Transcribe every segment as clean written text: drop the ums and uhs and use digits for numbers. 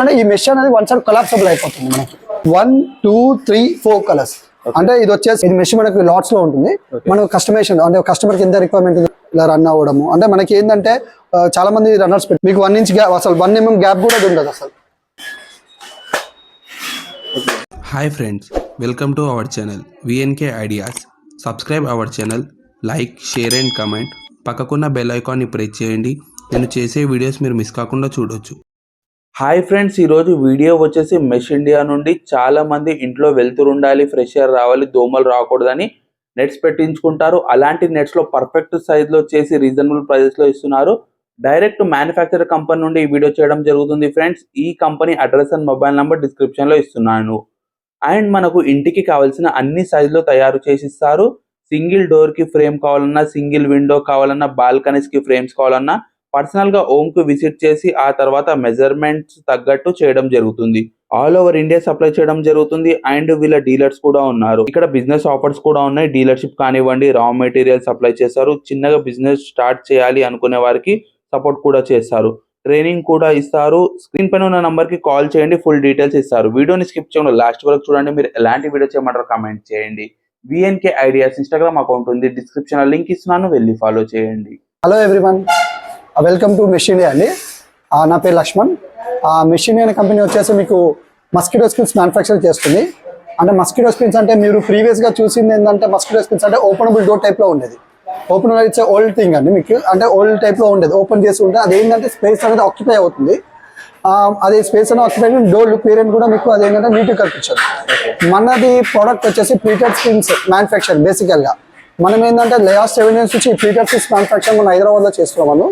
అంటే ఈ మెష్ అనేది వన్ సైడ్ కొలాప్సబుల్ అయిపోతుంది మనకి 1 2 3 4 కలర్స్ అంటే ఇది వచ్చేసి ఇది మెష్ మనకి లాట్స్ లో ఉంటుంది. మనకు కస్టమైజేషన్ అంటే కస్టమర్ కి ఎంత రిక్వైర్మెంట్ ఇలా రన్ అవ్వడము అంటే మనకి ఏంటంటే చాలా మంది రన్నర్స్ మీకు 1 ఇంచ్ గ్యాప్ అసలు 1 mm గ్యాప్ కూడా ఉండదు అసలు. Hi friends, welcome to our channel VNK ideas. Subscribe our channel, like, share and comment. పక్కకున్న బెల్ ఐకాన్ని ప్రెస్ చేయండి. నేను చేసే వీడియోస్ మీరు మిస్ కాకుండా చూడొచ్చు. హాయ్ ఫ్రెండ్స్, ఈరోజు వీడియో వచ్చేసి మెష్ ఇండియా నుండి. చాలా మంది ఇంట్లో వెళ్తురు ఉండాలి, ఫ్రెష్ ఎయిర్ రావాలి, దోమలు రాకూడదని నెట్స్ పెట్టించుకుంటారు. అలాంటి నెట్స్లో పర్ఫెక్ట్ సైజ్లో చేసి రీజనబుల్ ప్రైజెస్లో ఇస్తున్నారు. డైరెక్ట్ మ్యానుఫ్యాక్చర్ కంపెనీ నుండి ఈ వీడియో చేయడం జరుగుతుంది ఫ్రెండ్స్. ఈ company address and mobile number డిస్క్రిప్షన్లో ఇస్తున్నాను. అండ్ మనకు ఇంటికి కావాల్సిన అన్ని సైజులో తయారు చేసిస్తారు. సింగిల్ డోర్కి ఫ్రేమ్ కావాలన్నా, సింగిల్ విండో కావాలన్నా, బాల్కనీస్కి ఫ్రేమ్స్ కావాలన్నా పర్సనల్గా హోమ్కి విజిట్ చేసి ఆ తర్వాత మెజర్మెంట్స్ తగ్గట్టు చేయడం జరుగుతుంది. ఆల్ ఓవర్ ఇండియా సప్లై చేయడం జరుగుతుంది. అండ్ వీళ్ళ డీలర్స్ కూడా ఉన్నారు. ఇక్కడ బిజినెస్ ఆఫర్స్ కూడా ఉన్నాయి. డీలర్షిప్ కానివ్వండి, రా మెటీరియల్ సప్లై చేస్తారు. చిన్నగా బిజినెస్ స్టార్ట్ చేయాలి అనుకునే వారికి సపోర్ట్ కూడా చేస్తారు. ట్రైనింగ్ కూడా ఇస్తారు. స్క్రీన్ పైన ఉన్న నంబర్ కి కాల్ చేయండి, ఫుల్ డీటెయిల్స్ ఇస్తారు. వీడియోని స్కిప్ చేయకుండా లాస్ట్ వరకు చూడండి. మీరు ఎలాంటి వీడియో చేయమంటారో కామెంట్ చేయండి. విఎన్కే ఐడియాస్ ఇన్స్టాగ్రామ్ అకౌంట్ ఉంది, డిస్క్రిప్షన్ లో లింక్ ఇస్తున్నాను, వెళ్ళి ఫాలో చేయండి. Hello everyone, welcome to mesh India అండి. నా పేరు లక్ష్మణ్. మెష్ ఇండియా అనే కంపెనీ వచ్చేసి మీకు మస్కిటో స్క్రీన్స్ మ్యానుఫ్యాక్చర్ చేస్తుంది. అంటే మస్కిటో స్క్రీన్స్ అంటే మీరు ప్రీవియస్గా చూసింది ఏంటంటే మస్కిటో స్క్రీన్స్ అంటే ఓపెనబుల్ డోర్ టైప్లో ఉండేది. ఓపెన్ ఇట్స్ ఓల్డ్ థింగ్ అండి. మీకు అంటే ఓల్డ్ టైప్లో ఉండేది. ఓపెన్ చేసి ఉంటే అది ఏంటంటే స్పేస్ అనేది ఆక్యుపై అవుతుంది. అది స్పేస్ అనేది ఆక్యుపై డోర్ లుక్ పేరెంట్ కూడా మీకు అది ఏంటంటే నీట్గా కనిపించదు. మనది ప్రోడక్ట్ వచ్చేసి ప్లీటెడ్ స్క్రీన్స్ మ్యానుఫ్యాక్చర్. బేసికల్గా మనం ఏంటంటే లాస్ట్ 7 years నుంచి ప్లీటెడ్ స్క్రీన్స్ మ్యానుఫ్యాక్చర్ మనం హైదరాబాద్లో చేస్తున్నాము.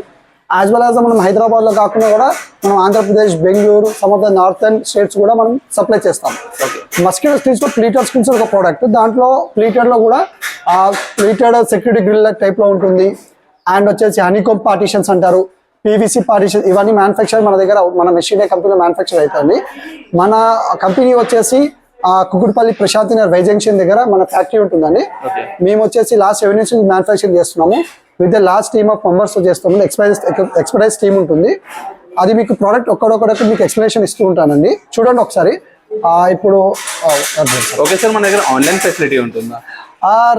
యాజ్ వెల్ యాజ్ మనం హైదరాబాద్లో కాకుండా కూడా మనం Andhra Pradesh, Bengaluru, some of the northern states కూడా మనం సప్లై చేస్తాం. మస్కిటో స్క్రీన్స్లో ప్లీటెడ్ స్క్రీన్స్ ఒక ప్రోడక్ట్. దాంట్లో ప్లీటెడ్లో కూడా ప్లీటెడ్ సెక్యూరిటీ గ్రిల్ టైప్లో ఉంటుంది. అండ్ వచ్చేసి హనీకోమ్ పార్టీషన్స్ అంటారు, పీవీసీ పార్టీషన్, ఇవన్నీ మ్యానుఫ్యాక్చర్ మన దగ్గర మన మెష్ ఇండియా కంపెనీలో మ్యానుఫ్యాక్చర్ అవుతుంది. మన కంపెనీ వచ్చేసి కుకుట్పల్లి ప్రశాంతి నగర్ వై జంక్షన్ దగ్గర మన ఫ్యాక్టరీ ఉంటుందండి. మేము వచ్చేసి లాస్ట్ 7 years నుంచి మ్యానుఫ్యాక్చర్ చేస్తున్నాము. With the last team of members చేస్తాము. ఎక్స్పర్టైజ్ టీమ్ ఉంటుంది. అది మీకు ప్రోడక్ట్ ఒక్కడొక్కడొక్క మీకు ఎక్స్ప్లెనేషన్ ఇస్తూ ఉంటానండి. చూడండి ఒకసారి. ఇప్పుడు ఓకే సార్, మన దగ్గర ఆన్లైన్ ఫెసిలిటీ ఉంటుందా?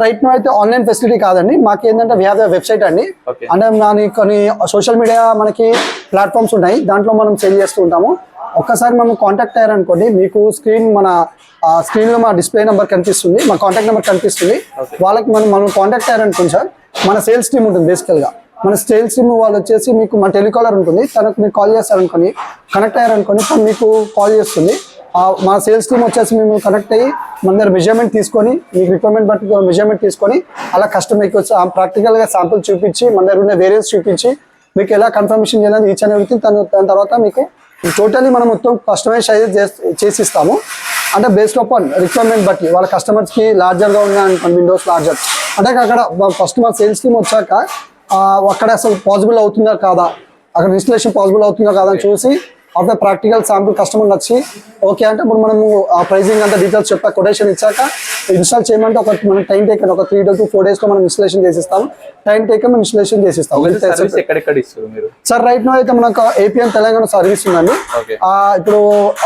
రైట్ నో అయితే ఆన్లైన్ ఫెసిలిటీ కాదండి. మాకు ఏంటంటే వీ హ్యావ్ వెబ్సైట్ అండి. అంటే కొన్ని సోషల్ మీడియా మనకి ప్లాట్ఫామ్స్ ఉన్నాయి, దాంట్లో మనం సేల్ చేస్తూ ఉంటాము. ఒక్కసారి మనం కాంటాక్ట్ అయ్యారనుకోండి, మీకు స్క్రీన్లో మా డిస్ప్లే నెంబర్ కనిపిస్తుంది, మా కాంటాక్ట్ నెంబర్ కనిపిస్తుంది. వాళ్ళకి మనం కాంటాక్ట్ అయ్యారనుకోండి సార్, మన సేల్స్ టీమ్ ఉంటుంది. బేసికల్గా మన సేల్స్ టీమ్ వాళ్ళు వచ్చేసి మీకు మన టెలికాలర్ ఉంటుంది, తనకు మీరు కాల్ చేస్తారనుకోని, కనెక్ట్ అయ్యారనుకోని తను మీకు కాల్ చేస్తుంది. మన సేల్స్ టీమ్ వచ్చేసి మేము కనెక్ట్ అయ్యి మన దగ్గర మెజర్మెంట్ తీసుకొని, మీకు రిక్వైర్మెంట్ బట్టి మెజర్మెంట్ తీసుకొని అలా కస్టమర్కి వచ్చి ప్రాక్టికల్గా శాంపుల్ చూపించి, మన దగ్గర ఉన్న వేరియన్స్ చూపించి మీకు ఎలా కన్ఫర్మేషన్ చేయాలని ఈచ్ అండ్ ఎవ్రీథింగ్. దాని తర్వాత మీకు టోటలీ మనం మొత్తం కస్టమైజ్ చేసిస్తాము. అంటే బేస్డ్ ఆన్ రిక్వైర్మెంట్ బట్టి వాళ్ళ కస్టమర్స్కి లార్జర్గా ఉన్న విండోస్ లార్జర్ అంటే అక్కడ ఫస్ట్ మా సేల్స్ టీమ్ వచ్చాక అక్కడ అసలు పాసిబుల్ అవుతుందా కాదా, అక్కడ ఇన్స్టలేషన్ పాసిబుల్ అవుతుందా కాదా అని చూసి ఆఫ్టర్ ప్రాక్టికల్ శాంపుల్ కస్టమర్ వచ్చి ఓకే అంటే ఇప్పుడు మనము ఆ ప్రైజింగ్ అంతా డీటెయిల్స్ చెప్పా, కొటేషన్ ఇచ్చాక ఇన్స్టాల్ చేయమంటే మనం టైం టేకన్ ఒక 3 to 4 days లో మనం ఇన్స్టలేషన్ చేసిస్తాము. టైం టేకన్ మనం ఇన్స్టలేషన్ చేసిస్తాం. సార్ రైట్ నో అయితే మనకు ఏపీఎన్ తెలంగాణ సర్వీస్ ఉందండి. ఇప్పుడు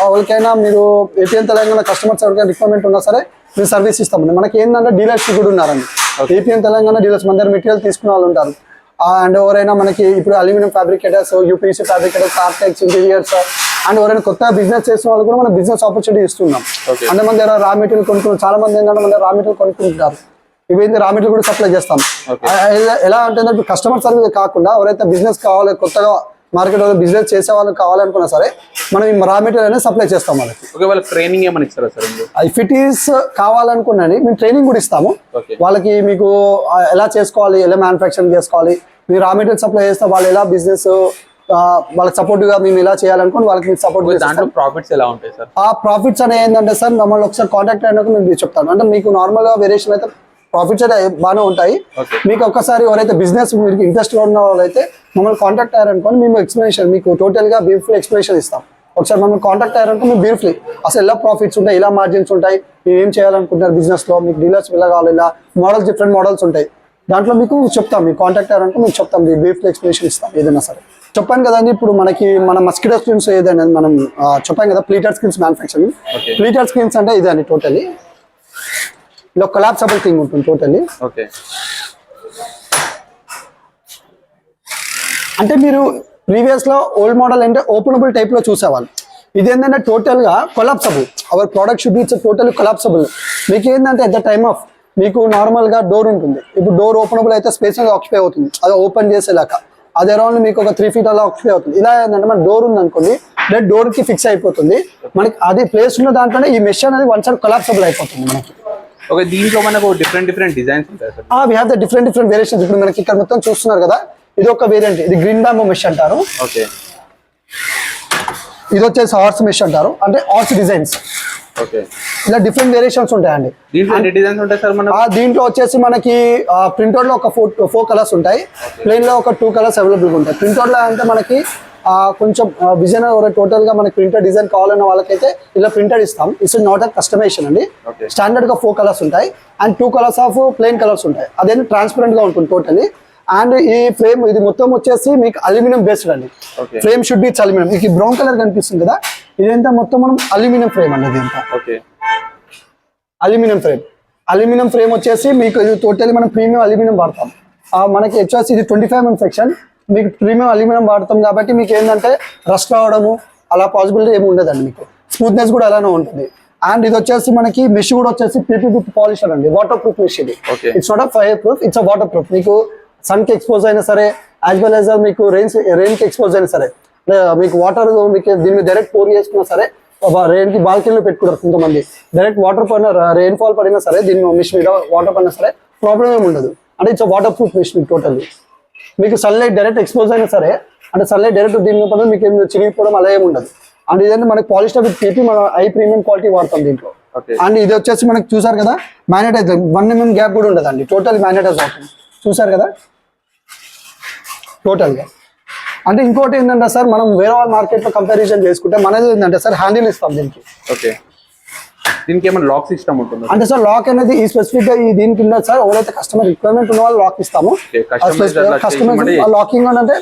ఎవరికైనా మీరు ఏపీఎన్ తెలంగాణ కస్టమర్స్ ఎవరికైనా రిక్వైర్మెంట్ ఉన్నా సరే మేము సర్వీస్ ఇస్తామండి. మనకి ఏంటంటే డీలర్షిప్ కూడా ఉన్నారండి. ఏపీఎన్ తెలంగాణ డీలర్స్ మన దగ్గర మెటీరియల్ తీసుకునే వాళ్ళు ఉంటారు. అండ్ ఎవరైనా మనకి ఇప్పుడు aluminium fabricators, UPC fabricators, Artex, interiors and ఎవరైనా కొత్తగా బిజినెస్ చేసిన వాళ్ళు కూడా మనం బిజినెస్ ఆపర్చునిటీ ఇస్తున్నాం. అంటే మన దగ్గర రా మెటీరియల్ కొనుక్కుంటారు. చాలా మంది ఏంటంటే మన రా మెటీరియల్ కొనుక్కుంటారు. ఇవేంటి రా మెటీరియల్ కూడా సప్లై చేస్తాం. ఎలా అంటే ఇప్పుడు కస్టమర్ సర్వీస్ కాకుండా ఎవరైతే బిజినెస్ కావాలి, కొత్తగా మార్కెట్ బిజినెస్ చేసే వాళ్ళు కావాలనుకున్నా సరే మనం ఈ రా మెటీరియల్ అనేది సప్లై చేస్తాం వాళ్ళకి. ట్రైనింగ్ ఏమైనా ఇస్తారా సార్? ఇఫ్ ఇట్ ఈస్ కావాలనుకున్నాను మేము ట్రైనింగ్ కూడా ఇస్తాము వాళ్ళకి. మీకు ఎలా చేసుకోవాలి, ఎలా మ్యానుఫ్యాక్చరింగ్ చేసుకోవాలి, మీరు రా మెటీరియల్ సప్లై చేస్తే వాళ్ళు ఎలా బిజినెస్ వాళ్ళకి సపోర్ట్ గా మేము ఎలా చేయాలనుకోని వాళ్ళకి సపోర్ట్. ప్రాఫిట్స్ ఎలా ఉంటాయి సార్? ఆ ప్రాఫిట్స్ అనేది ఏంటంటే సార్ మమ్మల్ని ఒకసారి కాంటాక్ట్ అయినాక మేము చెప్తాను. అంటే మీకు నార్మల్ గా వేరియేషన్ అయితే ప్రాఫిట్స్ అయితే బాగానే ఉంటాయి. మీకు ఒక్కసారి ఎవరైతే బిజినెస్ మీకు ఇంట్రెస్ట్ ఉన్న వాళ్ళైతే మమ్మల్ని కాంటాక్ట్ అయ్యారనుకోని మేము ఎక్స్ప్లెనేషన్ మీకు టోటల్ గా బ్రీఫ్లీ ఎక్స్ప్లెనేషన్ ఇస్తాం. ఒకసారి మమ్మల్ని కాంటాక్ట్ అయ్యారనుకో మేము బ్రీఫ్లీ అసలు ఎలా ప్రాఫిట్స్ ఉంటాయి, ఎలా మార్జిన్స్ ఉంటాయి, మీరు ఏం చేయాలనుకుంటున్నారు బిజినెస్ లో, మీకు డీలర్స్ ఎలా కావాలి, ఇలా మోడల్స్ డిఫరెంట్ మోడల్స్ ఉంటాయి. దాంట్లో మీకు చెప్తాం. మీకు కాంటాక్ట్ అయ్యారనుకో మేము చెప్తాం, బ్రీఫ్లీ ఎక్స్ప్లెనేషన్ ఇస్తాం ఏదైనా సరే. చెప్పాను కదండి, ఇప్పుడు మన మస్కిటో స్క్రీన్స్ ఏదైనా మనం చెప్పాను కదా, ప్లీటర్ స్క్రీన్స్ మ్యానుఫ్యాక్చరింగ్. ప్లీటర్ స్క్రీన్స్ అంటే ఇదండి టోటలీ. ఇలా కొలాప్సబుల్ థింగ్ ఉంటుంది టోటలీ. ఓకే. అంటే మీరు ప్రీవియస్ లో ఓల్డ్ మోడల్ అంటే ఓపెనబుల్ టైప్ లో చూసేవాళ్ళు. ఇది ఏంటంటే టోటల్ గా collapsible. Our product should be total collapsible. మీకు ఏంటంటే ఎట్ ద టైమ్ ఆఫ్ మీకు నార్మల్ గా డోర్ ఉంటుంది. ఇప్పుడు డోర్ ఓపెనబుల్ అయితే స్పేస్ ఆక్యుపై అవుతుంది, అది ఓపెన్ చేసేలాగా. అది అరౌండ్ మీకు ఒక 3 feet అలా ఆక్యుపై అవుతుంది. ఇలా ఏంటంటే మన డోర్ ఉంది అనుకోండి, డైరెక్ట్ డోర్ కి ఫిక్స్ అయిపోతుంది. మనకి అది ప్లేస్ ఉన్న దాంట్లోనే ఈ మెష్ అనేది వన్ సైడ్ కొలాప్సబుల్ అయిపోతుంది మనకి. ఓకే. దీంట్లో మనకు డిఫరెంట్ డిజైన్స్ ఉంటాయి sir. We have the different variations. ఇప్పుడు మనకి ఇక్కడ మొత్తం చూస్తున్నారు కదా, ఇది ఒక వేరియంట్. ఇది గ్రీన్ బ్యాంబో మెష్ అంటారు. ఓకే. ఇది వచ్చేసి హార్స్ మెష్ అంటారు, అంటే హార్స్ డిజైన్స్. ఓకే. ఇలా డిఫరెంట్ వేరియేషన్స్ ఉంటాయండి. దీంట్లో ఎన్ని డిజైన్స్ ఉంటాయి సార్ మనకు? దీంట్లో వచ్చేసి మనకి ప్రింటౌట్ లో ఒక 4 కలర్స్ ఉంటాయి, ప్లెయిన్ లో ఒక 2 కలర్స్ అవైలబుల్ ఉంటాయి. ప్రింటౌట్ లో అంటే మనకి కొంచెం విజన్ టోటల్ గా మనకి ప్రింటెడ్ డిజైన్ కావాలన్న వాళ్ళకైతే ఇలా ప్రింటెడ్ ఇస్తాం. ఇట్స్ నాట్ అ కస్టమైజేషన్ అండి. స్టాండర్డ్ గా 4 కలర్స్ ఉంటాయి and 2 colours of plain colours ఉంటాయి. అదేంటి ట్రాన్స్పరెంట్ గా ఉంటుంది టోటలీ. అండ్ ఈ ఫ్రేమ్ ఇది మొత్తం వచ్చేసి మీకు అల్యూమినియం బేస్డ్ అండి. Frame should be aluminium. మీకు బ్రౌన్ కలర్ కనిపిస్తుంది కదా, ఇదంతా మొత్తం మనం అల్యూమినియం ఫ్రేమ్ అండి. ఇదంతా అల్యూమినియం ఫ్రేమ్. అల్యూమినియం ఫ్రేమ్ వచ్చేసి మీకు ఇది టోటల్లీ మనం ప్రీమియం అల్యూమినియం వాడతాం. మనకి వచ్చేసి ఇది 25 mm సెక్షన్. మీకు ప్రీమియం అల్యూమినియం వాడతాం కాబట్టి మీకు ఏంటంటే రస్ట్ రావడము అలా పాసిబిలిటీ ఏమి ఉండదండి. మీకు స్మూత్నెస్ కూడా అలానే ఉంటుంది. అండ్ ఇది వచ్చేసి మనకి మెష్ కూడా వచ్చేసి PP విత్ పాలిషర్ అండి, వాటర్ ప్రూఫ్ మెష్ ఇది. It's not fire proof, it's water proof. మీకు సన్ కి ఎక్స్పోజ్ అయినా సరే, యాజ్ వెల్ యాజ్ మీకు రెయిన్ కి ఎక్స్పోజ్ అయినా సరే, మీకు వాటర్ మీకు దీని మీద డైరెక్ట్ పోర్ చేసుకున్నా సరే, రెయిన్ కి బాల్కనీలో పెట్టుకుంటారు కొంతమంది. డైరెక్ట్ వాటర్ పడిన రెయిన్ ఫాల్ పడినా సరే దీని మిషన్ మీద వాటర్ పడినా సరే ప్రాబ్లం ఏమి ఉండదు. అంటే it's waterproof machine totally. మీకు సన్లైట్ డైరెక్ట్ ఎక్స్పోజ్ అయినా సరే, అంటే సన్లైట్ డైరెక్ట్ దీని పడిన మీకు ఏమి చిరిగిపోవడం అలా ఏమి ఉండదు. అండ్ ఇదంటే మనకి పాలిస్టర్ విత్ PP మనం హై ప్రీమియం క్వాలిటీ వాడతాం దీంట్లో. అండ్ ఇది వచ్చేసి మనకి చూసారు కదా, మ్యాగ్నెటైజ్ 1 mm గ్యాప్ కూడా ఉండదండి. టోటల్ మ్యాగ్నెటైజ్ అవుతుంది, చూసారు కదా టోటల్ గా. అంటే ఇంకోటి ఏంటంటే సార్, మనం వేరే వాళ్ళ మార్కెట్ లో కంపారిజన్ చేసుకుంటే మనది ఏంటంటే సార్ హ్యాండిల్ ఇస్తాం దీనికి. ఓకే. దీనికి ఏమైనా లాక్ సిస్టమ్ ఉంటుంది అంటే సార్ లాక్ అనేది ఈ స్పెసిఫిక్ గా దీనికి ఉండదు సార్. ఎవరైతే కస్టమర్ రిక్వైర్మెంట్ ఉన్న వాళ్ళు లాక్ ఇస్తాము. కస్టమర్ లాకింగ్ అంటే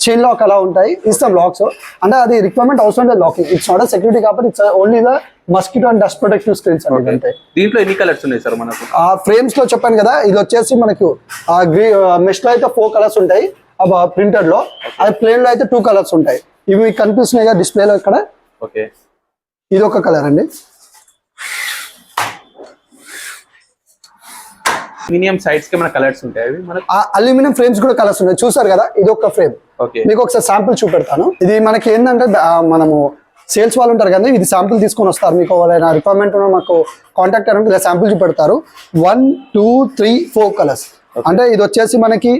చైన్ లాక్ అలా ఉంటాయి, ఇస్తాం లాక్స్. అంటే అది రిక్వైర్మెంట్ అవసరం లేదు లాకింగ్. ఇట్స్ నాట్ సెక్యూరిటీ కాబట్టి it's only the mosquito and dust protective screens అంటే. దీంట్లో ఎన్ని కలర్స్ ఉన్నాయి సార్ మనకు? ఫ్రేమ్స్ లో చెప్పాను కదా, ఇది వచ్చేసి మనకు మెష్ లో అయితే 4 కలర్స్ ఉంటాయి ప్రింటెడ్ లో. అది ప్లేన్ లో అయితే 2 కలర్స్ ఉంటాయి. ఇవి కనిపిస్తున్నాయి కదా డిస్ప్లేలో ఇక్కడ. ఓకే. ఇది ఒక కలర్ అండి. అల్యూమినియం సైడ్స్ కి మన కలర్స్ ఉంటాయి. అల్యూమినియం ఫ్రేమ్స్ కూడా కలర్స్ ఉన్నాయి, చూసారు కదా. ఇది ఒక ఫ్రేమ్. మీకు ఒకసారి శాంపుల్ చూపెడతాను. ఇది మనకి ఏంటంటే మనము సేల్స్ వాళ్ళు ఉంటారు కదా, ఇది శాంపుల్ తీసుకొని వస్తారు. మీకు ఎవరైనా రిక్వైర్మెంట్ మాకు కాంటాక్ట్ అయ్యారంటే ఇలా శాంపుల్ చూపెడతారు. 1, 2, 3, 4 కలర్స్. అంటే ఇది వచ్చేసి మనకి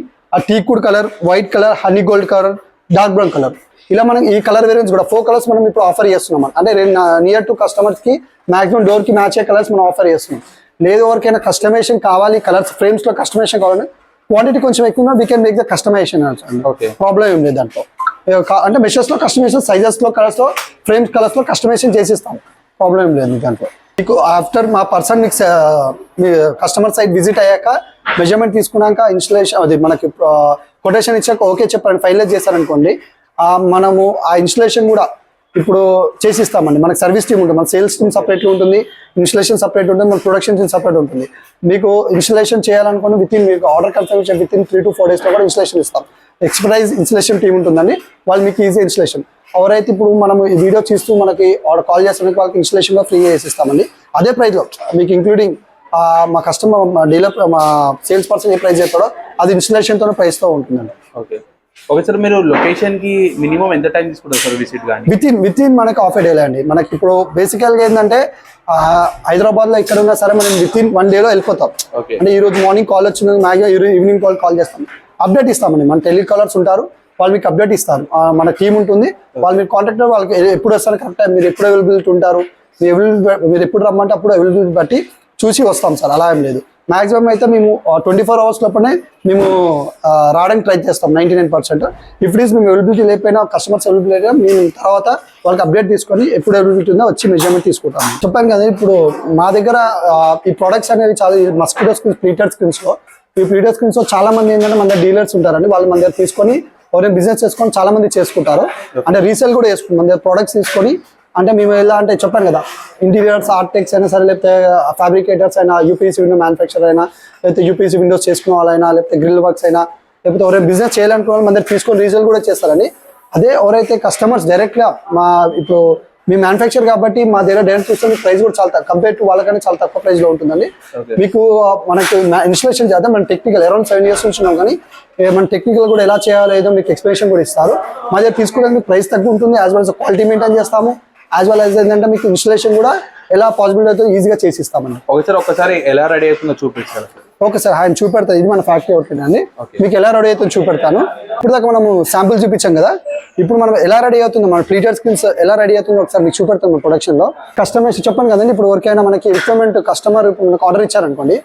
టీకుడ్ colour, white colour, honey gold colour, dark brown colour. ఇలా మనం ఈ కలర్ వేరియంట్స్ కూడా 4 కలర్స్ మనం ఇప్పుడు ఆఫర్ చేస్తున్నాం. అంటే నియర్ టు కస్టమర్స్ కి మాక్సిమం డోర్ కి మ్యాచ్ అయ్యే కలర్స్ మనం ఆఫర్ చేస్తున్నాం. లేదు ఎవరికైనా కస్టమైజేషన్ కావాలి, కలర్స్ ఫ్రేమ్స్ లో కస్టమైజేషన్ కావాలని క్వాంటిటీ కొంచెం ఎక్కువ we can make the customisation. Problem ఏం లేదు దాంట్లో. అంటే మెషర్స్ లో కస్టమైజేషన్, సైజెస్ లో, కలర్స్ లో, ఫ్రేమ్స్ కలర్స్ లో కస్టమైజేషన్ చేసిస్తాం. ప్రాబ్లం ఏం లేదు దాంట్లో. మీకు ఆఫ్టర్ మా పర్సన్ మీకు మీ కస్టమర్ సైట్ విజిట్ అయ్యాక మెజర్మెంట్ తీసుకున్నాక ఇన్స్టలేషన్ అది మనకి కొటేషన్ ఇచ్చాక ఓకే చెప్పండి ఫైనలైజ్ చేశారనుకోండి, మనము ఆ ఇన్స్టలేషన్ కూడా ఇప్పుడు చేసిస్తామండి. మనకి సర్వీస్ టీమ్ ఉంటుంది, మన సేల్స్ టీమ్ సపరేట్గా ఉంటుంది, ఇన్స్టలేషన్ సపరేట్ ఉంటుంది, మన ప్రొడక్షన్ టీమ్ సపరేట్ ఉంటుంది. మీకు ఇన్స్టలేషన్ చేయాలనుకుని మీకు order confirmation with 3 to 4 days లో కూడా ఇన్స్టలేషన్ ఇస్తాం. ఎక్స్పర్టైజ్ ఇన్స్టలేషన్ టీమ్ ఉంటుందండి, వాళ్ళు మీకు ఈజీ ఇన్స్టలేషన్. ఎవరైతే ఇప్పుడు మనం ఈ వీడియో చూస్తూ మనకి ఆర్డర్ కాల్ చేస్తానికి వాళ్ళకి ఇన్స్టలేషన్ లో ఫ్రీగా చేసిస్తామండి. అదే ప్రైస్ లో మీకు ఇంక్లూడింగ్ మా కస్టమర్, మా డీలర్, మా సేల్స్ పర్సన్ ఏ ప్రైస్ చెప్పాడో అది ఇన్స్టలేషన్ తో ప్రైస్ తో ఉంటుందండి. ఓకే. ఓకే సార్, మీరు లొకేషన్ కి మినిమం ఎంత టైం తీసుకుంటారు సార్ విజిట్ గానీ? విత్ ఇన్ మనకి హాఫ్ ఏ డే అండి. మనకి ఇప్పుడు బేసికల్ గా ఏంటంటే హైదరాబాద్ లో ఎక్కడ ఉన్నా సరే మనం విత్ ఇన్ 1 day లో వెళ్ళిపోతాం. అంటే ఈ రోజు మార్నింగ్ కాల్ వచ్చింది, మ్యాక్సిమం ఈవినింగ్ కాల్ చేస్తాం, అప్డేట్ ఇస్తామండి. మన టెలికాలర్స్ ఉంటారు, వాళ్ళు మీకు అప్డేట్ ఇస్తారు. మన టీం ఉంటుంది, వాళ్ళు మీకు కాంటాక్ట్ వాళ్ళకి ఎప్పుడు వస్తారు కరెక్ట్, మీరు ఎప్పుడు అవైలబిలిటీ ఉంటారు, మీరు ఎప్పుడు రమ్మంటే అప్పుడు అవైలబిలిటీ బట్టి చూసి వస్తాం సార్. అలా ఏం లేదు. మాక్సిమం అయితే మేము 24 hours లోపలనే మేము రావడానికి ట్రై చేస్తాం 99%. ఇఫ్ ఇట్ ఈస్ మేము అవైలబిలిటీ లేకపోయినా, కస్టమర్స్ అవైలబిలిటీ అయినా మేము తర్వాత వాళ్ళకి అప్డేట్ తీసుకొని ఎప్పుడు అవైలబిలిటీ ఉందో వచ్చి మెజర్మెంట్ తీసుకుంటాం. చెప్పాను కదా, ఇప్పుడు మా దగ్గర ఈ ప్రొడక్ట్స్ అనేవి చాలా మస్కిటో స్క్రీన్స్, ప్లీటర్ స్క్రీన్స్ లో, ఈ ప్లీటర్ స్క్రీన్స్ లో చాలా మంది ఏంటంటే మన దగ్గర డీలర్స్ ఉంటారండి, వాళ్ళు మన దగ్గర తీసుకొని ఎవరైనా బిజినెస్ చేసుకొని చాలా మంది చేసుకుంటారు. అంటే రీసేల్ కూడా చేసుకుంటాం. మన దగ్గర ప్రొడక్ట్స్ తీసుకొని అంటే మేము ఎలా అంటే చెప్పాను కదా, ఇంటీరియర్స్ ఆర్కిటెక్ట్స్ అయినా సరే, లేకపోతే ఫ్యాబ్రికేటర్స్ అయినా, యూపీసీ విండో మ్యానుఫ్యాక్చర్ అయినా, లేకపోతే యూపీసీ విండోస్ చేసుకునే వాళ్ళైనా, లేకపోతే గ్రిల్ వర్క్స్ అయినా, లేకపోతే ఎవరైనా బిజినెస్ చేయాలనుకున్న వాళ్ళు మన దగ్గర తీసుకొని రీసేల్ కూడా చేస్తారండి. అదే ఎవరైతే కస్టమర్స్ డైరెక్ట్గా ఇప్పుడు మీ మ్యానుఫ్యాక్చర్ కాబట్టి మా దగ్గర డైరెక్ట్ చూస్తే ప్రైస్ కూడా చాలా కంపేర్ టు వాళ్ళకన్నా చాలా తక్కువ ప్రైస్ లో ఉంటుందండి. మీకు మనకు ఇన్స్టలేషన్ చేద్దాం, మన టెక్నికల్ అరౌండ్ 7 years నుంచి ఉన్నాం, కానీ మన టెక్నికల్ కూడా ఎలా చేయాలో ఏదో మీకు ఎక్స్ప్లెనేషన్ కూడా ఇస్తారు. మా దగ్గర తీసుకోవడానికి మీకు ప్రైస్ తక్కువ ఉంటుంది, as well as quality maintain చేస్తాము, యాజ్ వెల్ as ఏంటంటే మీకు ఇన్స్టలేషన్ కూడా ఎలా పాసిబుల్ అయితే ఈజీగా చేసి ఇస్తామండి. ఒకసారి ఎలా రెడీ అవుతుందో చూపిస్తారు. ఓకే సార్, ఆయన చూపెడతాను. ఇది మన ఫ్యాక్టరీ అవుతుంది అండి. మీకు ఎలా రెడీ అవుతుందో చూపెడతాను. ఇప్పుడు దాకా మనము శాంపుల్ చూపించాం కదా, ఇప్పుడు మనం ఎలా రెడీ అవుతుందో, మన ప్లీటెడ్ స్కిన్స్ ఎలా రెడీ అవుతుందో ఒకసారి మీకు చూపెడతాం మన ప్రొడక్షన్ లో. కస్టమైజ్ చెప్పాను కదండి, ఇప్పుడు ఎవరికైనా మనకి రిక్వైర్మెంట్ కస్టమర్ మనకు ఆర్డర్ ఇచ్చారనుకోండి,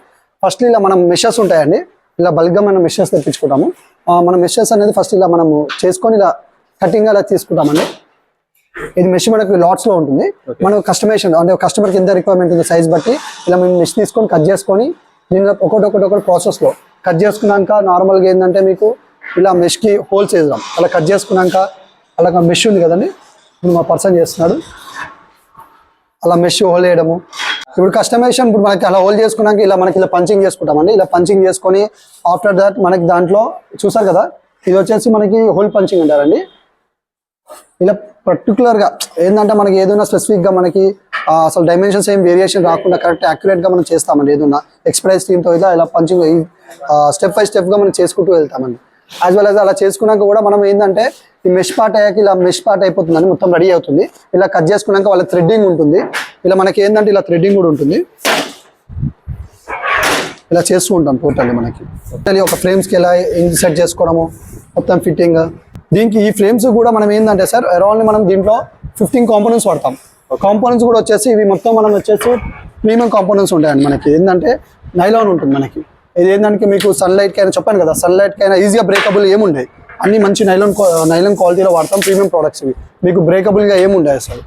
ఫస్ట్ ఇలా మనం మెషర్స్ ఉంటాయండి, ఇలా బల్క్గా మనం మెషర్స్ తెప్పించుకుంటాము. మన మెషర్స్ అనేది ఫస్ట్ ఇలా మనము చేసుకొని ఇలా కటింగ్ అలా తీసుకుంటామండి. ఇది మెష్ మనకు లాట్స్ లో ఉంటుంది. మనం కస్టమైజేషన్ అంటే కస్టమర్కి ఎంత రిక్వైర్మెంట్ ఉంది సైజ్ బట్టి ఇలా మేము మెష్ తీసుకొని కట్ చేసుకొని దీనిలో ఒకటి ప్రాసెస్ లో కట్ చేసుకున్నాక నార్మల్గా ఏంటంటే మీకు ఇలా మెష్ కి హోల్స్ వేద్దాం. అలా కట్ చేసుకున్నాక అలా మెష్ ఉంది కదండి, ఇప్పుడు మా పర్సన్ చేస్తున్నాడు, అలా మెష్ హోల్ వేయడము. ఇప్పుడు కస్టమైజేషన్ ఇప్పుడు మనకి అలా హోల్ చేసుకున్నాక ఇలా మనకి ఇలా పంచింగ్ చేసుకుంటామండి. ఇలా పంచింగ్ చేసుకొని ఆఫ్టర్ దట్ మనకి దాంట్లో చూసారు కదా, ఇది వచ్చేసి మనకి హోల్ పంచింగ్ అంటారండి. ఇలా పర్టికులర్గా ఏంటంటే మనకి ఏదైనా స్పెసిఫిక్గా మనకి అసలు డైమెన్షన్స్ ఏం వేరియేషన్ రాకుండా కరెక్ట్ యాక్యురేట్గా మనం చేస్తామండి. ఏదైనా ఎక్స్పైజ్ టీమ్తో ఇలా పంచింగ్ స్టెప్ బై స్టెప్గా మనం చేసుకుంటూ వెళ్తామండి. యాజ్ వెల్ యాజ్ అలా చేసుకున్నాక కూడా మనం ఏంటంటే ఈ మెష్ పార్ట్ అయ్యాక ఇలా మెష్ పార్ట్ అయిపోతుందండి, మొత్తం రెడీ అవుతుంది. ఇలా కట్ చేసుకున్నాక వాళ్ళ థ్రెడ్డింగ్ ఉంటుంది. ఇలా మనకి ఏంటంటే ఇలా థ్రెడ్డింగ్ కూడా ఉంటుంది. ఇలా చేస్తూ ఉంటాం టోటల్లీ. మనకి ఒక ఫ్రేమ్స్కి ఎలా సెట్ చేసుకోవడము, మొత్తం ఫిట్టింగ్. దీనికి ఈ ఫ్రేమ్స్ కూడా మనం ఏంటంటే సార్ అరౌండ్ మనం దీంట్లో 15 కాంపోనెంట్స్ వాడతాం. కాంపోనెంట్స్ కూడా వచ్చేసి ఇవి మొత్తం మనం వచ్చేసి ప్రీమియం కాంపోనెంట్స్ ఉంటాయండి. మనకి ఏంటంటే నైలాన్ ఉంటుంది. మనకి ఇది ఏంటంటే మీకు సన్లైట్కి అయినా చెప్పాను కదా, సన్లైట్కి అయినా ఈజీగా బ్రేకబుల్ ఏముండేవి, అన్ని మంచి నైలాన్ క్వాలిటీలో వాడతాం. ప్రీమియం ప్రోడక్ట్స్ ఇవి మీకు బ్రేకబుల్గా ఏముండేవి అసలు.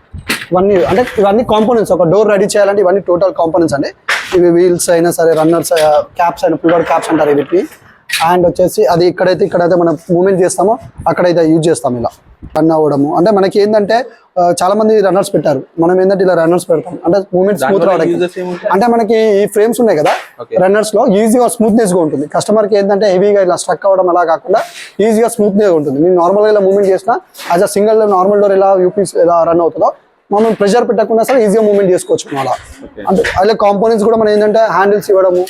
ఇవన్నీ కాంపోనెంట్స్. ఒక డోర్ రెడీ చేయాలంటే ఇవన్నీ టోటల్ కాంపోనెంట్స్ అండి. ఇవి వీల్స్ అయినా సరే, రన్నర్స్, క్యాప్స్ అయినా, పుల్వర్ క్యాప్స్ అంటారు వీటిని. అండ్ వచ్చేసి అది ఇక్కడైతే మనం మూవ్మెంట్ చేస్తామో అక్కడైతే యూజ్ చేస్తాం. ఇలా రన్ అవ్వడము అంటే మనకి ఏంటంటే చాలా మంది రన్నర్స్ పెట్టారు, మనం ఏంటంటే ఇలా రన్నర్స్ పెడతాం అంటే మూవ్మెంట్ స్మూత్ రావడానికి. అంటే మనకి ఈ ఫ్రేమ్స్ ఉన్నాయి కదా రన్నర్స్ లో, ఈజీగా స్మూత్నెస్ గా ఉంటుంది. కస్టమర్ కి ఏంటంటే హెవీగా ఇలా స్ట్రక్ అవ్వడం అలా కాకుండా ఈజీగా స్మూత్నెస్ ఉంటుంది. నేను నార్మల్ గా ఇలా మూవ్మెంట్ చేసిన as a single normal door ఎలా యూపీస్ ఎలా రన్ అవుతుందో మనం ప్రెషర్ పెట్టకుండా సరే ఈజీగా మూవ్మెంట్ చేసుకోవచ్చు. అలా అంటే అలా కాంపోనెంట్స్ కూడా మనం ఏంటంటే హ్యాండిల్స్ ఇవ్వడము,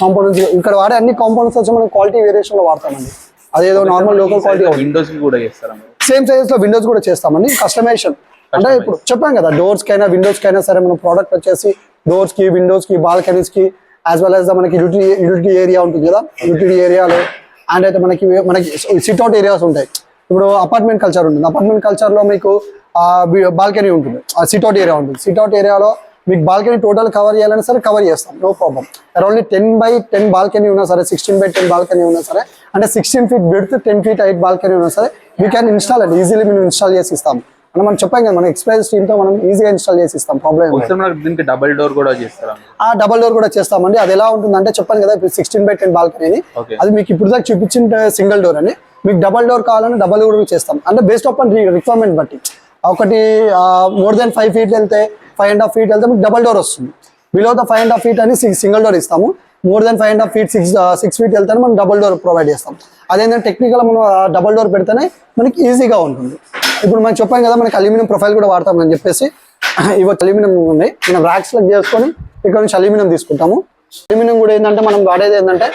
కాంపోనెంట్స్ ఇక్కడ వాడే అన్ని కాంపోనెంట్స్ వచ్చి మనం క్వాలిటీ వేరియేషన్ లో వాడతామండి. అదేదో నార్మల్ లోకల్ క్వాలిటీ విండోస్ కూడా చేస్తాం, సేమ్ సైజ్ లో విండోస్ కూడా చేస్తామండి. కస్టమైజేషన్ అంటే ఇప్పుడు చెప్పాం కదా, డోర్స్ కైనా విండోస్ కైనా సరే మనం ప్రోడక్ట్ వచ్చేసి డోర్స్ కి, విండోస్ కి, బాల్కనీస్ కి, యాజ్ వెల్ యాజ్ మనకి యూటిలిటీ ఏరియా ఉంటుంది కదా, యూటిలిటీ ఏరియాలో అండ్ అయితే మనకి సిట్అవుట్ ఏరియాస్ ఉంటాయి. ఇప్పుడు అపార్ట్మెంట్ కల్చర్ ఉంటుంది, అపార్ట్మెంట్ కల్చర్ లో మీకు బాల్కనీ ఉంటుంది, సిట్అవుట్ ఏరియా ఉంటుంది. సిట్అవుట్ ఏరియాలో మీకు బాల్కనీ టోటల్ కవర్ చేయాలని సరే కవర్ చేస్తాం, no problem. Around 10x10 balcony ఉన్నా సరే, 16x10 బాల్కనీ ఉన్నా సరే, అంటే 16 feet width 10 feet height balcony ఉన్నా సరే వీ క్యాన్ ఇన్స్టాల్ అండి. ఈజీలీ మేము ఇన్స్టాల్ చేసి ఇస్తాం. అంటే మనం చెప్పాం కదా, మన ఎక్స్పైజ్ టీమ్తో మనం ఈజీగా ఇన్స్టాల్ చేసి ఇస్తాం. ప్రాబ్లం దీనికి డబల్ డోర్ కూడా చేస్తాం. డబల్ డోర్ కూడా చేస్తామండి. అది ఎలా ఉంటుందంటే చెప్పాను కదా, ఇప్పుడు 16x10 బాల్కనీ అది మీకు ఇప్పుడు దాకా చూపించిన సింగిల్ డోర్ అండి. మీకు డబల్ డోర్ కావాలని డబల్ డోర్ చేస్తాం. అంటే బేస్డ్ ఆన్ రిక్వైర్మెంట్ బట్టి, ఒకటి మోర్ దెన్ 5 feet వెళ్తే 5.5 feet వెళ్తే మీకు డబల్ డోర్ వస్తుంది. బిలో ద 5.5 feet అని సింగిల్ డోర్ ఇస్తాము. మోర్ దెన్ 5.5 feet 6 feet వెళ్తే మనం డబల్ డోర్ ప్రొవైడ్ చేస్తాం. అదేంటంటే టెక్నికల్ మనం డబల్ డోర్ పెడితేనే మనకి ఈజీగా ఉంటుంది. ఇప్పుడు మనం చెప్పాం కదా, మనకి అల్యూమినియం ప్రొఫైల్ కూడా వాడతాం అని చెప్పేసి, ఇవి అల్యూమినియం ఉన్నాయి. మనం ర్యాక్స్ లో చేసుకొని ఇక్కడ నుంచి అల్యూమినియం తీసుకుంటాము. అల్యూమినియం కూడా ఏంటంటే మనం వాడేది ఏంటంటే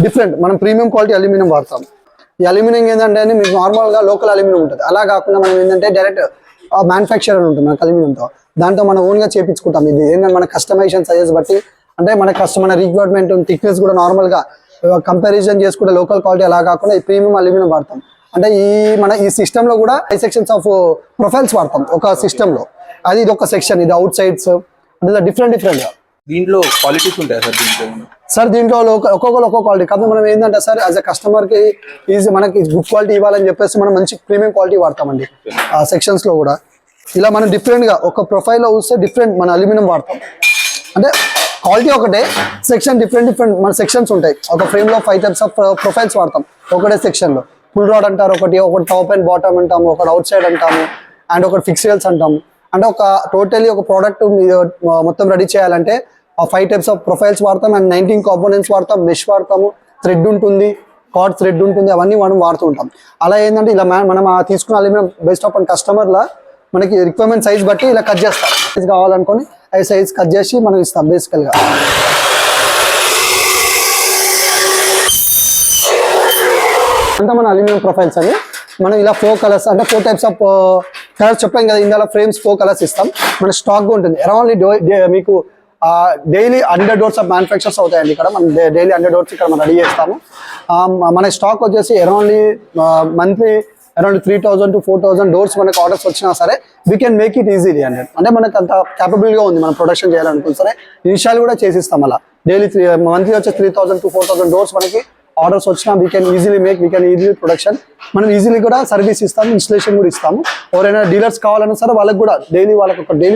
డిఫరెంట్, మనం ప్రీమియం క్వాలిటీ అల్యూమినియం వాడతాం. ఈ అల్యూమినియం ఏంటంటే మీకు నార్మల్గా లోకల్ అల్యూమినియం ఉంటుంది, అలా కాకుండా మనం ఏంటంటే డైరెక్ట్ మ్యానుఫ్యాక్చర్ అని ఉంటుంది మనకు అల్యూమినియంతో, దాంతో మనం ఓన్గా చేయించుకుంటాం. ఇది ఏంటంటే మన కస్టమైజేషన్ సైజెస్ బట్టి, అంటే మన మన రిక్వైర్మెంట్ థిక్నెస్ కూడా నార్మల్గా కంపారిజన్ చేసుకుంటే లోకల్ క్వాలిటీ అలా కాకుండా ఈ ప్రీమియం అల్యూమినియం వాడతాం. అంటే ఈ సిస్టంలో కూడా 5 sections ఆఫ్ ప్రొఫైల్స్ వాడతాం ఒక సిస్టంలో. అది ఇది ఒక సెక్షన్, ఇది అవుట్ సైడ్స్, అంటే డిఫరెంట్ గా దీంట్లో క్వాలిటీస్ ఉంటాయి సార్. దీంట్లో ఒక్కొక్కరు ఒక్కొక్క క్వాలిటీ. కాబట్టి మనం ఏంటంటే సార్ యాజ్ అ కస్టమర్ కి మనకి గుడ్ క్వాలిటీ ఇవ్వాలని చెప్పేసి మనం మంచి ప్రీమియం క్వాలిటీ వాడతామండి. ఆ సెక్షన్స్ లో కూడా ఇలా మనం డిఫరెంట్ గా ఒక ప్రొఫైల్ లో చూస్తే డిఫరెంట్ మన అల్యూమినియం వాడతాం. అంటే క్వాలిటీ ఒకటే, సెక్షన్ డిఫరెంట్ మన సెక్షన్స్ ఉంటాయి. ఒక ఫ్రేమ్ లో 5 types ఆఫ్ ప్రొఫైల్స్ వాడతాం ఒకటే సెక్షన్ లో. ఫుల్ రాడ్ అంటారు, ఒకటి టాప్ అండ్ బాటమ్ అంటాము, ఒకటి అవుట్ సైడ్ అంటాము, అండ్ ఒకటి ఫిక్స్డ్ అంటాము. అంటే టోటలీ ఒక ప్రోడక్ట్ మొత్తం రెడీ చేయాలంటే 5 types ఆఫ్ ప్రొఫైల్స్ వాడతాం అండ్ 19 కాంపోనెంట్స్ వాడతాం, మెష్ వాడతాము, థ్రెడ్ ఉంటుంది, కార్డ్ థ్రెడ్ ఉంటుంది, అవన్నీ మనం వాడుతూ ఉంటాం. అలా ఏంటంటే ఇలా మనం తీసుకున్న అల్యూమినియం బేస్డ్ ఆన్ కస్టమర్ల మనకి రిక్వైర్మెంట్ సైజ్ బట్టి ఇలా కట్ చేస్తాం. సైజ్ కావాలనుకొని అవి సైజ్ కట్ చేసి మనం ఇస్తాం. బేసికల్గా అంతా మన అల్యూమినియం ప్రొఫైల్స్ అని మనం ఇలా 4 కలర్స్ అంటే 4 types ఆఫ్ కలర్స్ చెప్పాం కదా, ఇందులో ఫ్రేమ్స్ 4 కలర్స్ ఇస్తాం. మన స్టాక్ ఉంటుంది అరౌండ్ మీకు డైలీ 100 doors ఆఫ్ మ్యానుఫ్యాక్చర్స్ అవుతాయండి. ఇక్కడ మనం డైలీ 100 doors ఇక్కడ మనం రెడీ చేస్తాము. మన స్టాక్ వచ్చేసి around monthly around 3000 to 4000 doors మనకు ఆర్డర్స్ వచ్చినా సరే we can make it easily అంటే మనకు అంత క్యాపబుల్గా ఉంది మనం ప్రొడక్షన్ చేయాలనుకుని సరే ఇనిషియల్ కూడా చేసిస్తాం. అలా డైలీ మంత్లీ వచ్చి 3000 to 4000 doors మనకి ఆర్డర్స్ వచ్చినా we can easily easily production. మనం ఈజీలీ కూడా సర్వీస్ ఇస్తాము, ఇన్స్టలేషన్ కూడా ఇస్తాము. ఎవరైనా డీలర్స్ కావాలన్నా సరే వాళ్ళకి కూడా డైలీ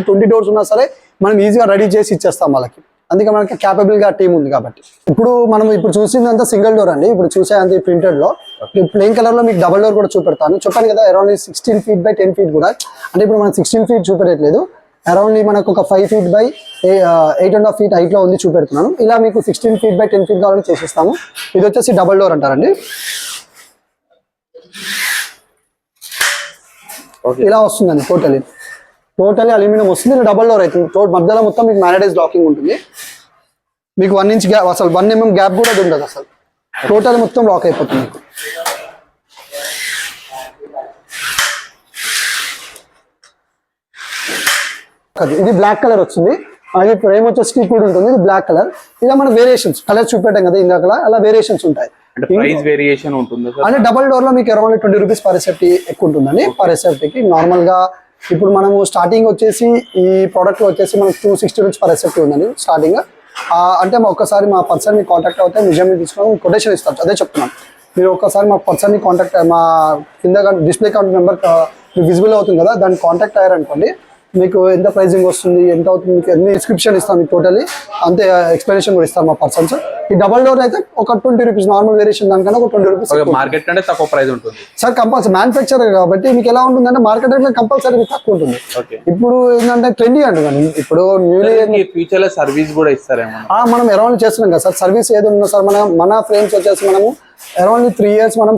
20 doors ఉన్నా సరే మనం ఈజీగా రెడీ చేసి ఇచ్చేస్తాం వాళ్ళకి. అందుకే మనకి క్యాపబుల్ గా టీం ఉంది కాబట్టి. మనం చూసిందంతా సింగిల్ డోర్ అండి. ఇప్పుడు చూసేంత ప్రింటెడ్ లో ప్లెయిన్ కలర్ లో మీకు డబల్ డోర్ కూడా చూపెడతాను. చెప్పాను కదా అరౌండ్ 16 feet by 10 feet కూడా. అంటే ఇప్పుడు మనం 16 feet చూపెట్టలేదు, అరౌండ్ మనకు ఒక 5 feet by 8.5 feet హైట్ లో ఉంది చూపెడుతున్నాను. ఇలా మీకు 16 feet by 10 feet కావాలని చేసిస్తాము. ఇది వచ్చేసి డబల్ డోర్ అంటారండి. ఇలా వస్తుందండి టోటలీ అల్యూమినియం వస్తుంది. ఇలా డబల్ డోర్ అవుతుంది. మధ్యలో మొత్తం మీకు మ్యాగ్నటైజ్ లాకింగ్ ఉంటుంది. మీకు 1 inch గ్యాప్, అసలు 1 mm గ్యాప్ కూడా ఉండదు. అసలు టోటల్ మొత్తం లాక్ అయిపోతుంది మీకు. ఇది బ్లాక్ కలర్ వచ్చింది. అది ఫ్రేమ్ వచ్చేసి స్టిక్ ఉంటుంది. ఇది బ్లాక్ కలర్. ఇలా మన వేరియేషన్స్ కలర్ చూపెట్టాం కదా ఇందాక, అలా వేరియేషన్స్ ఉంటాయి. అంటే డబల్ డోర్ లో మీకు అరౌండ్ 20 rupees పర్ SFT ఎక్కువ ఉంటుందండి. పర్ SFTకి నార్మల్ గా ఇప్పుడు మనము స్టార్టింగ్ వచ్చేసి ఈ ప్రోడక్ట్ వచ్చేసి మనకు 260 నుంచి పర్ SFT ఉందండి స్టార్టింగ్. అంటే ఒక్కసారి మా పర్సన్ కాంటాక్ట్ అవుతే నిజం తీసుకుని కొటేషన్ ఇస్తాం. అదే చెప్తున్నాం. మీరు ఒక్కసారి మా పర్సన్ కాంటాక్ట్ మా కింద డిస్ప్లే కౌంట్ నెంబర్ విజిబుల్ అవుతుంది కదా, దాన్ని కాంటాక్ట్ అయ్యారనుకోండి మీకు ఎంత ప్రైజింగ్ వస్తుంది, ఎంత అవుతుంది, మీకు అన్ని డిస్క్రిప్షన్ ఇస్తాం. మీకు టోటలీ అంతే ఎక్స్ప్లెనేషన్ కూడా ఇస్తాం మా పర్సన్స్. ఈ డబల్ డోర్ అయితే ఒక 20 rupees నార్మల్ వేరియేషన్ దానికన్నా ఒక 20 rupees మార్కెట్ కంటే తక్కువ ప్రైస్ ఉంటుంది సార్. కంపల్సరీ మ్యానుఫ్యాక్చర్ కాబట్టి మీకు ఎలా ఉంటుందంటే మార్కెట్ రేట్ కంపల్సరీ తక్కువ ఉంటుంది. ఇప్పుడు ఏంటంటే ట్రెండీ అంటున్నాను. ఇప్పుడు ఫ్యూచర్ లో సర్వీస్ కూడా ఇస్తారేమో. మనం అరౌండ్ చేస్తున్నాం కదా సార్. సర్వీస్ ఏది ఉన్నా సార్ మన ఫ్రేమ్స్ వచ్చేసి మనము అరౌండ్ 3 years మనం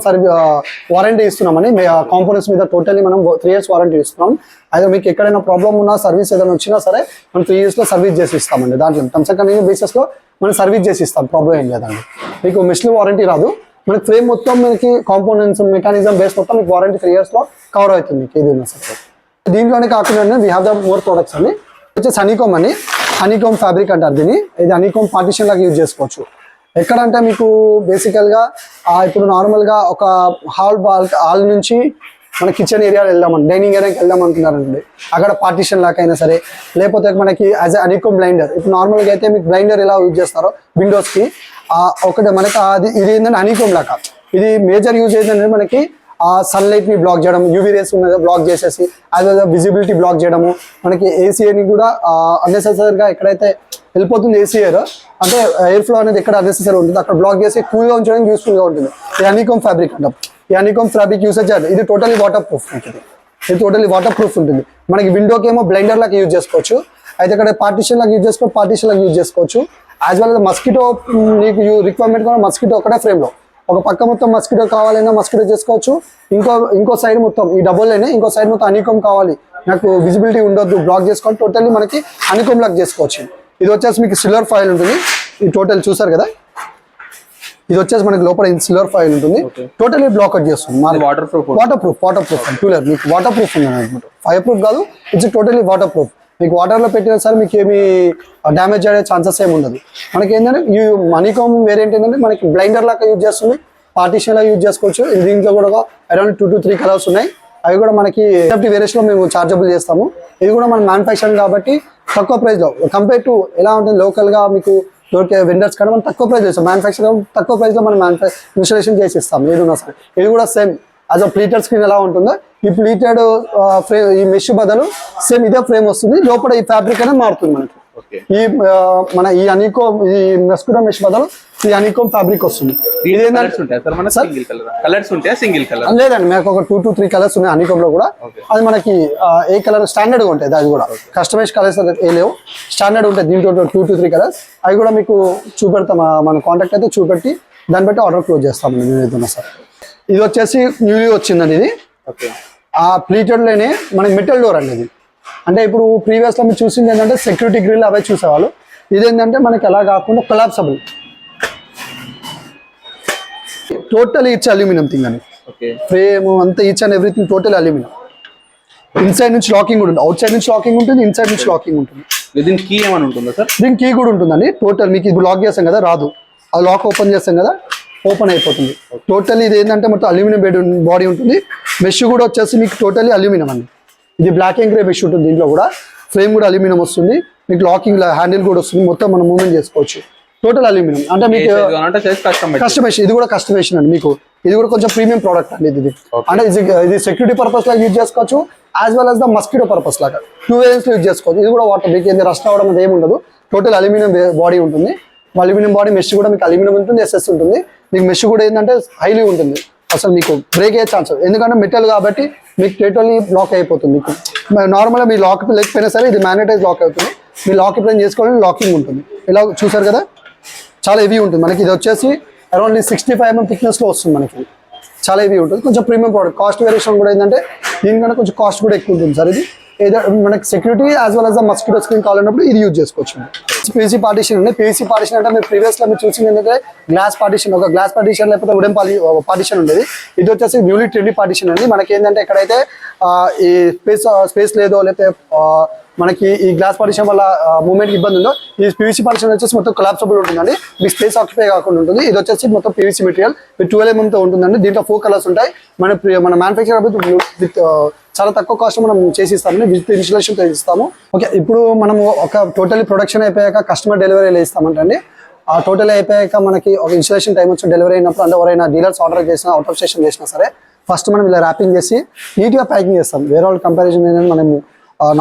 వారంటీ ఇస్తున్నామని కాంపోనెంట్స్ మీద టోటల్లీ మనం 3 years వారంటీ ఇస్తున్నాం. అయితే మీకు ఎక్కడైనా ప్రాబ్లమ్ ఉన్నా సర్వీస్ ఏదైనా వచ్చినా సరే మనం 3 years లో సర్వీస్ చేసి ఇస్తామండి. దాంట్లో టర్మ్స్ అండ్ కండిషన్ బేసిస్ లో మనం సర్వీస్ చేసి ఇస్తాం. ప్రాబ్లం ఏం లేదండి. మీకు మెషిన్ వారంటీ రాదు. మనకి ఫ్రేమ్ మొత్తం మనకి కాంపోనెంట్స్ మెకానిజం బేస్ మొత్తం మీకు వారంటీ 3 years లో కవర్ అవుతుంది. మీకు ఏది ఉన్నా సరే. దీంట్లోనే కాకుండా we have the more products అండి. వచ్చేసి హనీకోమ్ అని, హనీకోమ్ ఫ్యాబ్రిక్ అంటారు దీన్ని. ఇది హనీకోమ్ పార్టిషన్ లాగా యూజ్ చేసుకోవచ్చు. ఎక్కడంటే మీకు బేసికల్గా ఇప్పుడు నార్మల్గా ఒక హాల్ నుంచి మన కిచెన్ ఏరియాలో వెళ్దామని, డైనింగ్ ఏరియాకి వెళ్దాం అనుకున్నారండి, అక్కడ పార్టిషన్ లాక్ అయినా సరే, లేకపోతే మనకి యాజ్ హనీకోమ్ బ్లైండర్. ఇప్పుడు నార్మల్గా అయితే మీకు బ్లైండర్ ఎలా యూజ్ చేస్తారో విండోస్కి ఒకటి మనకి ఇది ఏంటంటే హనీకోమ్ లాగా. ఇది మేజర్ యూజ్ ఏంటంటే మనకి సన్లైట్ ని బ్లాక్ చేయడం, యూవీ రేస్ ఉన్నది బ్లాక్ చేసేసి యాజ్ విజిబిలిటీ బ్లాక్ చేయడము. మనకి ఏసీఏని కూడా అన్నెసెసరీగా ఎక్కడైతే వెళ్ళిపోతుంది ఏసీ ఎయిర్, అంటే ఎయిర్ ఫ్లో అనేది ఎక్కడ అన్నెసెసరీ ఉంటుంది అక్కడ బ్లాక్ చేసి కూల్గా ఉంచడానికి యూస్ఫుల్గా ఉంటుంది. ఈ హనీకోమ్ ఫ్యాబ్రిక్ అంటాం. ఈ హనీకోమ్ ఫ్యాబ్రిక్ యూసేజ్ ఇది టోటలీ వాటర్ ప్రూఫ్ ఉంటుంది. ఇది టోటలీ వాటర్ ప్రూఫ్ ఉంటుంది. మనకి విండోకి ఏమో బ్లైండర్ లాగా యూజ్ చేసుకోవచ్చు, అయితే ఇక్కడ పార్టిషన్ లాగా యూజ్ చేసుకోవచ్చు, పార్టిషన్ లాగా యూజ్ చేసుకోవచ్చు. యాజ్ వెల్ మస్కిటో నీకు రిక్వైర్మెంట్ కూడా మస్కిటో ఒకటే ఫ్రేమ్లో ఒక పక్క మొత్తం మస్కిటో కావాలన్నా మస్కిటో చేసుకోవచ్చు. ఇంకో సైడ్ మొత్తం ఈ డబుల్ లైన్, ఇంకో సైడ్ మొత్తం హనీకోమ్ కావాలి నాకు విజిబిలిటీ ఉండొద్దు బ్లాక్ చేసుకోవాలి, టోటల్లీ మనకి హనీకోమ్ లాగా చేసుకోవచ్చు. ఇది వచ్చేసి మీకు సిల్వర్ ఫాయిల్ ఉంటుంది. ఈ టోటల్ చూసారు కదా, ఇది వచ్చేసి మనకి లోపల సిల్వర్ ఫాయిల్ ఉంటుంది. టోటల్లీ బ్లాక్ అవుట్ చేస్తుంది. వాటర్ ప్రూఫ్ కూలర్ మీకు వాటర్ ప్రూఫ్ ఉంది అనమాట. ఫైర్ ప్రూఫ్ కాదు, ఇట్స్ టోటల్లీ వాటర్ ప్రూఫ్. మీకు వాటర్లో పెట్టినా సరే మీకు ఏమి డ్యామేజ్ అయ్యే ఛాన్సెస్ ఏమి ఉండదు. మనకి ఏంటంటే ఈ హనీకోమ్ వేరియంట్ ఏంటంటే మనకి బ్లైండర్ లాగా యూజ్ చేస్తుంది, పార్టిషన్ లాగా యూజ్ చేసుకోవచ్చు. దీంట్లో కూడా అరౌండ్ 2 to 3 కలర్స్ ఉన్నాయి. అవి కూడా మనకి సేఫ్టీ వేరియేషన్ లో మేము చార్జబుల్ చేస్తాము. ఇది కూడా మన మ్యానుఫ్యాక్చరింగ్ కాబట్టి తక్కువ ప్రైస్ లో కంపేర్ టు ఎలా ఉంటుంది లోకల్ గా మీకు దొరికే వెండర్స్ కానీ మనం తక్కువ ప్రైస్ చేస్తాం. మ్యానుఫ్యాక్చరింగ్ తక్కువ ప్రైస్ లో మనం ఇన్స్టాలేషన్ చేసి ఇస్తాం. ఏదైనా సరే ఇది కూడా same as a pleated screen ఎలా ఉంటుందో ఈ ప్లీటెడ్ ఫ్రేమ్ ఈ మెష్ బదులు సేమ్ ఇదే ఫ్రేమ్ వస్తుంది. లోపల ఈ ఫ్యాబ్రిక్ అనేది మారుతుంది మనకి. ఓకే. ఈ మన ఈ అనికో ఈ మస్కిటో మెష్ బదులు ఈ అనికోమ్ ఫ్యాబ్రిక్ వస్తుంది. ఇది ఏంటంటే కలర్స్ ఉంటాయి సార్ మన సింగిల్ కలర్ కలర్స్ ఉంటాయా సింగిల్ కలర్? లేదండి, మనకు ఒక 2 to 3 కలర్స్ ఉన్నాయి అనికోమ్ లో కూడా. అది మనకి ఏ కలర్ స్టాండర్డ్ గా ఉంటాయి, అది కూడా కస్టమైజ్ కలర్స్ ఏ లేవు, స్టాండర్డ్ ఉంటాయి. దీంట్లో 2 to 3 కలర్స్ అవి కూడా మీకు చూపెడతాం. మన కాంటాక్ట్ అయితే చూపెట్టి దాన్ని బట్టి ఆర్డర్ క్లోజ్ చేస్తామండి మేము ఏదైనా సార్. ఇది వచ్చేసి న్యూలీ వచ్చిందండి ఇది. ఓకే. ఆ ప్లీటెడ్ లోనే మనకి మెటల్ డోర్ అండి ఇది. అంటే ఇప్పుడు ప్రీవియస్ లో మీరు చూసింది ఏంటంటే సెక్యూరిటీ గ్రిల్ అవే చూసేవాళ్ళు. ఇదేంటంటే మనకి ఎలా కాకుండా collapsible, total each aluminium thing అని. ఓకే. ఫ్రేమ్ అంతా each and everything total aluminium. Inside నుంచి లాకింగ్ ఉంటుంది, అవుట్ సైడ్ నుంచి లాకింగ్ ఉంటుంది, ఇన్సైడ్ నుంచి లాకింగ్ ఉంటుంది. దీనికి కీ ఏమైనా ఉంటుందా సార్? దీనికి కీ కూడా ఉంటుందండి. టోటల్ మీకు ఇప్పుడు లాక్ చేస్తాం కదా, రాదు, అది లాక్ ఓపెన్ చేస్తాం కదా, ఓపెన్ అయిపోతుంది. టోటల్ ఇది ఏంటంటే మొత్తం అల్యూమినియం బెడ్ బాడీ ఉంటుంది. మెష్ కూడా వచ్చేసి మీకు టోటల్లీ అల్యూమినియం అండి. ఇది బ్లాక్ అండ్ గ్రే మెష్ ఉంటుంది. దీంట్లో కూడా ఫ్రేమ్ కూడా అల్యూమినియం వస్తుంది. మీకు లాకింగ్ హ్యాండిల్ కూడా వస్తుంది. మొత్తం మనం మూవ్మెంట్ చేసుకోవచ్చు. టోటల్ అల్యూమినియం అంటే మీకు కస్టమైజేషన్. ఇది కూడా కస్టమైజేషన్ అండి. మీకు ఇది కూడా కొంచెం ప్రీమియం ప్రోడక్ట్ అండి ఇది. అంటే ఇది సెక్యూరిటీ పర్పస్ లాగా యూజ్ చేసుకోవచ్చు, as well as the mosquito purpose లాగా 2 వేస్ యూజ్ చేసుకోవచ్చు. ఇది కూడా వాటర్ మీకు ఏంది రస్ట్ అవ్వడం అది ఏమి ఉండదు. టోటల్ అల్యూమినియం బాడీ ఉంటుంది. అల్యూమినియం బాడీ మెష్ కూడా మీకు అల్యూమినియం ఉంటుంది, ఎస్ఎస్ ఉంటుంది. మీకు మెష్ కూడా ఏంటంటే హైలీ ఉంటుంది. అసలు మీకు బ్రేక్ అయ్యే ఛాన్స్, ఎందుకంటే మెటల్ కాబట్టి మీకు టోటల్లీ లాక్ అయిపోతుంది. మీకు నార్మల్గా మీ లాక్ లేకపోయినా సరే ఇది మ్యాగ్నెటైజ్ లాక్ అవుతుంది. మీ లాక్ ఎప్పుడైనా చేసుకోవాలని లాకింగ్ ఉంటుంది. ఇలా చూసారు కదా, చాలా హెవీ ఉంటుంది. మనకి ఇది వచ్చేసి అరౌండ్ 65 mm థిక్నెస్ లో వస్తుంది. మనకి చాలా హెవీ ఉంటుంది. కొంచెం ప్రీమియం ప్రోడక్ట్. కాస్ట్ వేరియేషన్ కూడా ఏంటంటే దీనికన్నా కొంచెం కాస్ట్ కూడా ఎక్కువ ఉంటుంది సార్. ఇది ఏదో మనకి security as well as the mosquito screen కావాలన్నప్పుడు ఇది యూజ్ చేసుకోవచ్చు. పీవీసీ పార్టీషన్ ఉంది. పీవీసీ పార్టీషన్ అంటే మీరు ప్రీవియస్ లో మీరు చూసింది ఏంటంటే గ్లాస్ పార్టీషన్, ఒక గ్లాస్ పార్టీషన్ లేకపోతే వుడెన్ పార్టీషన్ ఉండేది. ఇది వచ్చేసి న్యూలీ ట్రెండీ పార్టీషన్ అండి. మనకి ఏంటంటే ఎక్కడైతే ఈ స్పేస్ లేదో లేకపోతే మనకి ఈ గ్లాస్ పార్టీషన్ వల్ల మూవ్మెంట్ ఇబ్బంది ఉందో, ఈ పీవీసీ పార్టీషన్ వచ్చేసి మొత్తం కొలాప్సబుల్ ఉంటుందండి. మీ స్పేస్ ఆక్యుపై కాకుండా ఉంటుంది. ఇది వచ్చేసి మొత్తం పీవీసీ మెటీరియల్ విత్ 12 mm తో ఉంటుందండి. దీంట్లో 4 కలర్స్ ఉంటాయి. మన మ్యానుఫ్యాక్చర్ విత్ చాలా తక్కువ కాస్ట్ మనం చేసి ఇస్తామండి. విత్ ఇన్స్టలేషన్ ఇస్తాము. ఓకే, ఇప్పుడు మనము ఒక టోటల్లీ ప్రొడక్షన్ అయిపోయాక కస్టమర్ డెలివరీ ఇస్తామంటండి. ఆ టోటల్ అయిపోయాక మనకి ఒక ఇన్స్టలేషన్ టైం వచ్చి డెలివరీ అయినప్పుడు అంటే ఎవరైనా డీలర్స్ ఆర్డర్ చేసినా, అవుట్ ఆఫ్ స్టేషన్ చేసినా సరే ఫస్ట్ మనం ఇలా ర్యాపింగ్ చేసి నీట్గా ప్యాకింగ్ చేస్తాం. వేరే వాళ్ళ కంపారిజన్ ఏంటంటే మనము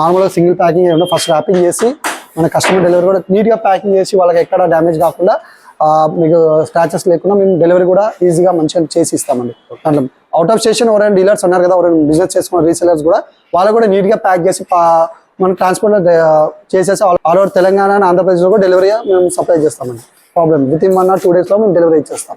నార్మల్గా సింగిల్ ప్యాకింగ్ ఏమన్నా ఫస్ట్ ర్యాపింగ్ చేసి మన కస్టమర్ డెలివరీ కూడా నీట్గా ప్యాకింగ్ చేసి వాళ్ళకి ఎక్కడ డ్యామేజ్ కాకుండా మీకు స్క్రాచెస్ లేకుండా మేము డెలివరీ కూడా ఈజీగా మంచిగా చేసి ఇస్తామండి. దాంట్లో అవుట్ ఆఫ్ స్టేషన్ ఎవరైనా డీలర్స్ అన్నారు కదా, ఎవరైనా బిజినెస్ చేసుకున్న రీసెలర్స్ కూడా వాళ్ళు కూడా నీట్గా ప్యాక్ చేసి మనం ట్రాన్స్పోర్ట్ చేసేసి ఆల్ ఓవర్ తెలంగాణ అండ్ ఆంధ్రప్రదేశ్లో కూడా డెలివరీ మేము సప్లై చేస్తామండి. Problem with in 1 or 2 days లో మేము డెలివరీ ఇచ్చేస్తాం.